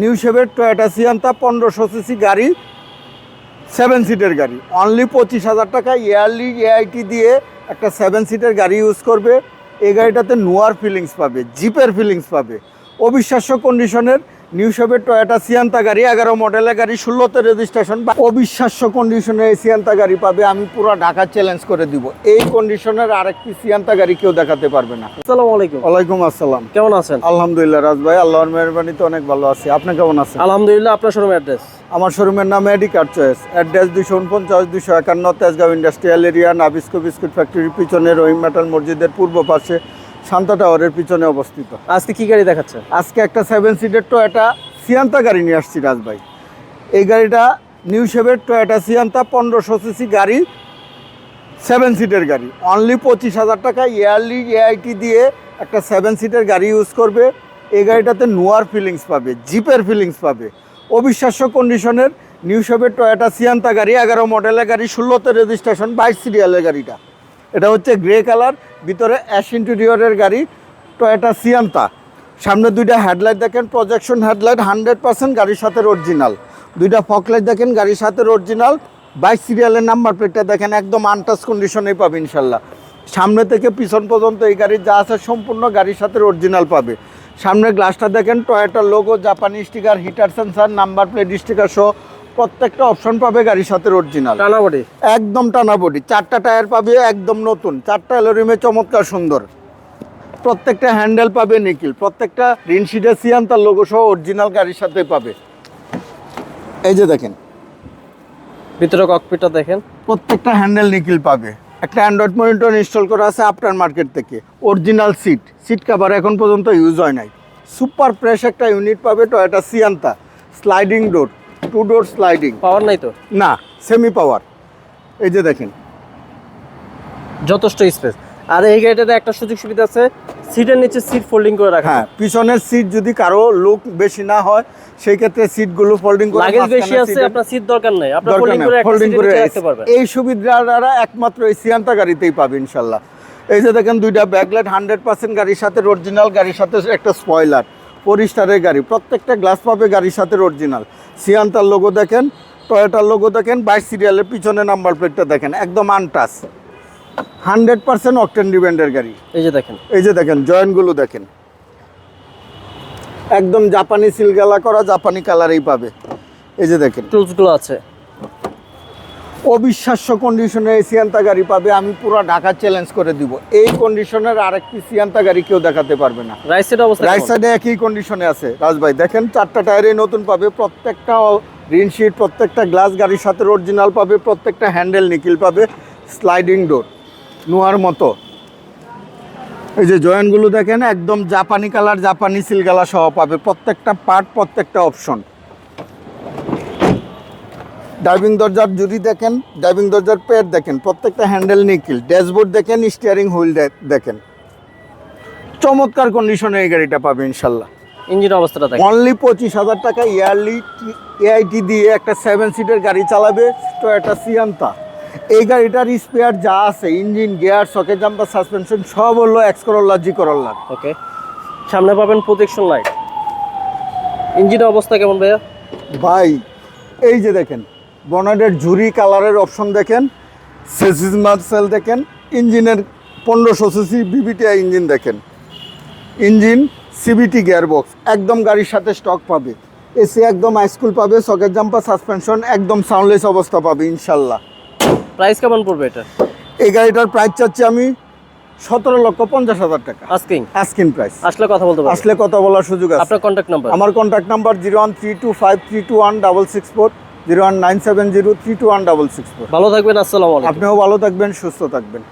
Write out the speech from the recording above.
New শেপের Toyota Sienta 1500 CC গাড়ি, 7 সিটের গাড়ি, অনলি 25,000 টাকা ইয়ারলি এআইটি দিয়ে একটা 7 সিটের গাড়ি ইউজ করবে। এই গাড়িটাতে নোয়ার ফিলিংস পাবে, জিপের ফিলিংস পাবে। অবিশ্বাস্য কন্ডিশনের নিউ শেপের টয়োটা সিয়ান্তা গাড়ি, 11 মডেলের গাড়ি, 16তে রেজিস্ট্রেশন। অবিশ্বাস্য কন্ডিশনের এই সিয়ান্তা গাড়ি পাবে, আমি পুরো ঢাকা চ্যালেঞ্জ করে দিব। এই কন্ডিশনের আরেকটি সিয়ান্তা গাড়ি কেউ দেখাতে পারবে না। আসসালামু আলাইকুম। ওয়ালাইকুম আসসালাম। কেমন আছেন? আলহামদুলিল্লাহ রাজ ভাই, আল্লাহর মেহরবানিতে অনেক ভালো আছি। আপনি কেমন আছেন? আলহামদুলিল্লাহ। আপনার শোরুম অ্যাড্রেস? আমার শোরুমের নাম AD car choice, address 249-251 Tejgaon industrial area, Nabisco biscuit ফ্যাক্টরির পিছনে, রহিম মেটাল মসজিদের পূর্ব পাশে, শান্তা টাওয়ারের পিছনে অবস্থিত। আজকে কি গাড়ি দেখাচ্ছে? আজকে একটা 7 সিটের টয়োটা সিয়ান্তা গাড়ি নিয়ে আসছি রাজ ভাই। এই গাড়িটা নিউ শেপের টয়োটা সিয়ান্তা 1500 সিসি গাড়ি, 7 সিটের গাড়ি, অনলি 25,000 টাকা ইয়ারলি এআইটি দিয়ে একটা 7 সিটের গাড়ি ইউজ করবে। এই গাড়িটাতে নোয়ার ফিলিংস পাবে, জিপের ফিলিংস পাবে। অবিশ্বাস্য কন্ডিশনের নিউ শেপের টয়োটা সিয়ান্তা গাড়ি, 11 মডেলের গাড়ি, 16তে রেজিস্ট্রেশন, 22 সিরিয়ালের গাড়িটা। এটা হচ্ছে গ্রে কালার, ভিতরে অ্যাশ ইন্টেরিয়রের গাড়ি, টয়োটা সিয়ান্তা। সামনে দুইটা হেডলাইট দেখেন, প্রজেকশন হেডলাইট, 100% গাড়ির সাথে অরিজিনাল। দুইটা ফকলাইট দেখেন, গাড়ির সাথে অরিজিনাল। 22 সিরিয়ালের নাম্বার প্লেটটা দেখেন, একদম আনটাচ কন্ডিশনেই পাবে ইনশাল্লাহ। সামনে থেকে পিছন পর্যন্ত এই গাড়ির যা আছে সম্পূর্ণ গাড়ির সাথে অরিজিনাল পাবে। সামনের গ্লাসটা দেখেন, টয়োটার লোগো, জাপানি sticker, heater sensor, number plate sticker সহ প্রত্যেকটা অপশন পাবে গাড়ির সাথে অরিজিনাল। টানা বডি, একদম টানা বডি, 4টা টায়ার পাবে একদম নতুন, 4টা অ্যালুমিনিয়ামে চমৎকার সুন্দর। প্রত্যেকটা হ্যান্ডেল পাবে নিকিল, প্রত্যেকটা রিনশিডের সিয়ান্তার লোগো সহ অরিজিনাল গাড়ির সাথে পাবে। এই যে দেখেন ভিতরে ককপিটটা দেখেন, প্রত্যেকটা হ্যান্ডেল নিকিল পাবে। একটা অ্যান্ড্রয়েড মনিটর ইনস্টল করা আছে আফটার মার্কেট থেকে। অরিজিনাল সিট কাভার এখন পর্যন্ত ইউজ হয় নাই। সুপার ফ্রেশ একটা ইউনিট পাবে টয়োটা সিয়ান্তা। স্লাইডিং ডোর, 2 ডোর স্লাইডিং। পাওয়ার নাই তো? না, সেমি পাওয়ার। এই যে দেখেন যথেষ্ট স্পেস। আর এই গাড়িটাতে একটা সুযোগ সুবিধা আছে, সিটের নিচে সিট ফোল্ডিং করে রাখা। হ্যাঁ, পিছনের সিট যদি কারো লোক বেশি না হয় সেই ক্ষেত্রে সিটগুলো ফোল্ডিং করে, লাগেজ বেশি আছে আপনার সিট দরকার নাই, আপনি ফোল্ডিং করে রাখতে পারবেন। এই সুবিধাটা একমাত্র এই সিয়ান্তা গাড়িতেই পাবে ইনশাআল্লাহ। এই যে দেখেন দুইটা ব্যাকলাইট, 100% গাড়ির সাথে অরিজিনাল, গাড়ির সাথে একটা স্পয়লার, পরিষ্কারের গাড়ি, প্রত্যেকটা গ্লাস পাবে গাড়ির সাথে অরিজিনাল। সিয়ান্তার লোগো দেখেন, টয়োটার লোগো দেখেন, 22 সিরিয়ালের পিছনে নাম্বার প্লেটটা দেখেন, একদম আনটাচ, 100% অকটেন ডিপেন্ডের গাড়ি। এই যে দেখেন জয়েন্টগুলো দেখেন, একদম জাপানি সিলগালা করা, জাপানি কালারেই পাবে। এই যে দেখেন টুলসগুলো আছে। অবিশ্বাস্য কন্ডিশনের এই সিয়ান্তা গাড়ি পাবে, আমি পুরো ঢাকা চ্যালেঞ্জ করে দিব। এই কন্ডিশনের আরেকটি সিয়ান্তা গাড়ি কেউ দেখাতে পারবে না। রাইট সাইড অবস্থা, রাইট সাইডে একই কন্ডিশনে আছে রাজ ভাই। দেখেন 4টা টায়ারই নতুন পাবে, প্রত্যেকটা রিনশিট, প্রত্যেকটা গ্লাস গাড়ির সাথে অরিজিনাল পাবে, প্রত্যেকটা হ্যান্ডেল নিকিল পাবে, স্লাইডিং ডোর নোয়ার মতো। এই যে জয়েন্টগুলো দেখেন, একদম জাপানি কালার, জাপানি সিলগালা সহ পাবে, প্রত্যেকটা পার্ট, প্রত্যেকটা অপশন। ড্রাইভিং দরজার জুড়ি দেখেন, ড্রাইভিং দরজার পেট দেখেন, প্রত্যেকটা হ্যান্ডেল নিকিল। ড্যাশবোর্ড দেখেন, স্টিয়ারিং হুইল দেখেন, চমৎকার কন্ডিশনে এই গাড়িটা পাবে ইনশাল্লাহ। ইঞ্জিন অবস্থাটা দেখেন, অনলি 25,000 টাকা ইয়ারলি এআইটি দিয়ে একটা 7 সিটের গাড়ি চালাবে টয়োটা সিয়ান্তা। এই গাড়িটার স্পেয়ার যা আছে, engine, gear, socket jumper, suspension সব হলো এক্স করোলা, জি করোলা। ওকে, সামনে পাবেন প্রোটেকশন লাইট। ইঞ্জিনের অবস্থা কেমন ভাইয়া? ভাই এই যে দেখেন বনেটের ঝুরি কালারের অপশন দেখেন, সেসিস মার্সেল দেখেন, ইঞ্জিনের 1500 সিসি বিবিটিআই ইঞ্জিন দেখেন, ইঞ্জিন সিবিটি গিয়ারবক্স, একদম গাড়ির সাথে স্টক পাবে। এসি একদম হাইস্কুল পাবে, সকেট জাম্পার, সাসপেনশন একদম সাউন্ডলেস অবস্থা পাবে ইনশাল্লাহ। প্রাইস কেমন পড়বে এটা? এই গাড়িটার প্রাইস চাচ্ছি আমি 17,50,000 টাকা। Asking price. আসলে কথা বলতে পারবেন? আসলে কথা বলার সুযোগ আছে। আপনার কন্ট্যাক্ট নাম্বার? আমার কন্ট্যাক্ট নাম্বার 0132532164, 0197032164। ভালো থাকবেন, আসসালামু আলাইকুম। আপনিও ভালো থাকবেন, সুস্থ থাকবেন।